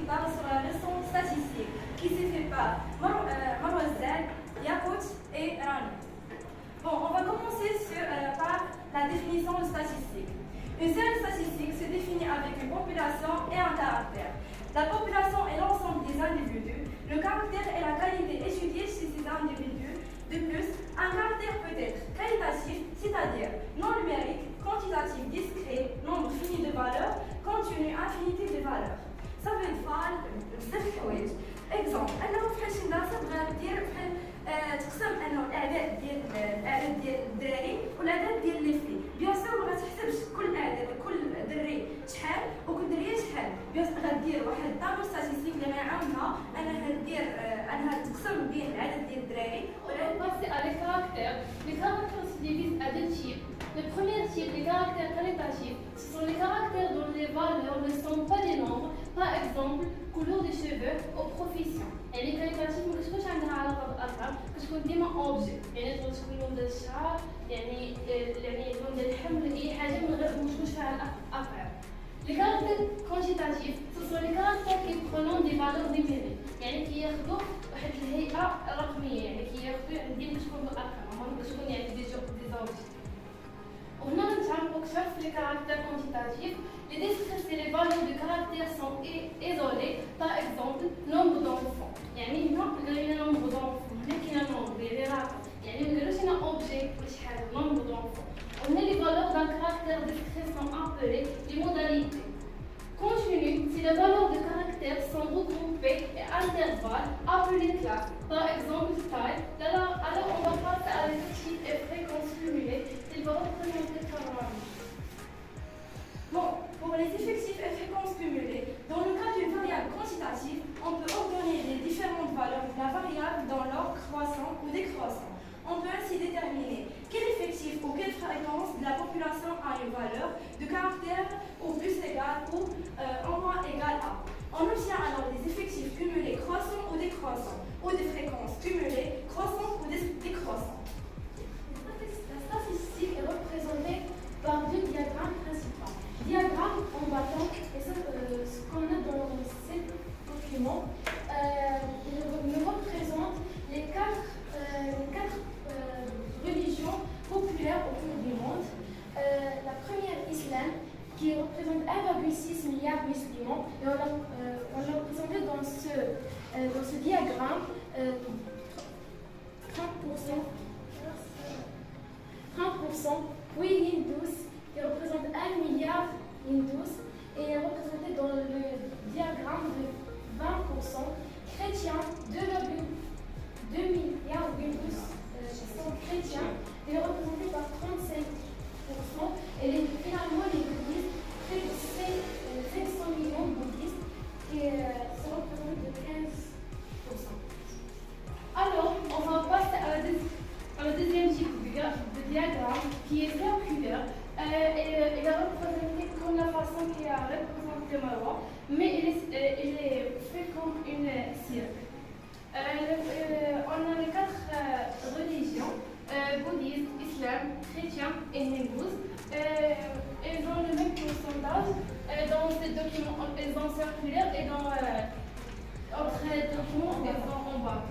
parle sur la leçon statistique qui s'est faite par Marwa Zed, Yakout et Rani. Bon, on va commencer par la définition de statistique. Une série statistique se définit avec une population et un caractère. La population est l'ensemble des individus. Le caractère est la qualité étudiée chez ces individus. De plus, un caractère peut être qualitatif, c'est-à-dire non numérique, quantitatif, discret, nombre fini de valeurs, continu, infinité de valeurs. Ça veut dire بزاف الحوايج. اكزومبل انه بحال شي مدرسه بغات دير بحال تقسم انه الاعداد ديال الدراري والاعداد ديال لي في بيان سور ما غتحسبش كل اعداد كل دري شحال وكل دريه شحال بيان غدير واحد الطابلو ستاتيستيك اللي غيعاونها انها تقسم بين العدد ديال الدراري. On va passer à les caractères. Les caractères se divisent à deux types. Le premier type, les caractères qualitatifs, ce sont les caractères dont les valeurs ne sont pas des nombres, par exemple, couleur des cheveux ou profession. Et les qualitatifs, ما كتكونش عندها علاقة بالأرقام، كتكون ديما objet، يعني تقدر تكون لون ديال الشعر، يعني لون ديال الحمل، أي حاجة من غير ما تكونش فيها الأرقام. Les caractères quantitatifs, ce sont les caractères qui prennent des valeurs numériques، يعني كياخذوا واحد الهيئة رقمية، يعني كياخذوا يعني ديما تكون بالأرقام، ما تكون يعني دي objets. On a les caractères quantitatifs. Les descriptions et les valeurs de caractères sont isolées. Par exemple, nombre d'enfants. Il y a un nombre d'enfants. Il y a un nombre il y a un objet nombre d'enfants. On a les valeurs d'un caractère discret sont appelées les modalités. Continu, si les valeurs de caractère sont regroupées et intervalles, appelées classes. Par exemple, style. Alors on va passer à l'effectif et fréquence cumulée. Il va représenter carrément. Bon, pour les effectifs et fréquences cumulées, dans le cas d'une variable quantitative, on peut ordonner les différentes valeurs de la variable dans l'ordre croissant ou décroissant. On peut ainsi déterminer quel effectif ou quelle fréquence de la population a une valeur de caractère au plus égal ou en moins égal à. On obtient alors des effectifs cumulés croissants ou décroissants, ou des fréquences cumulées croissantes ou décroissantes. La statistique est représentée par deux diagrammes principaux. Diagramme en bâton, et ça, ce qu'on a dans ces documents, nous représente les quatre religions populaires autour du monde. La première, l'islam, qui représente 1,6 milliard de musulmans, et on l'a représenté dans ce diagramme 30%, oui, hindous, qui représente 1 milliard hindous, et est représenté dans le diagramme de 20%, chrétiens, 2,2 milliards hindous sont chrétiens, et est représenté par 35%, et finalement les bouddhistes, près de 500 millions de bouddhistes, qui sont représentés de 15%. Alors, on va passer à la deuxième type de diagramme qui est circulaire. Il est représenté comme la façon qui a représenté Marwa, mais il est fait comme une cirque. On a les quatre religions, bouddhisme, islam, chrétien et hindous. Ils ont le même pourcentage dans ces documents, ils sont circulaires et dans entre les documents, ils sont en bas.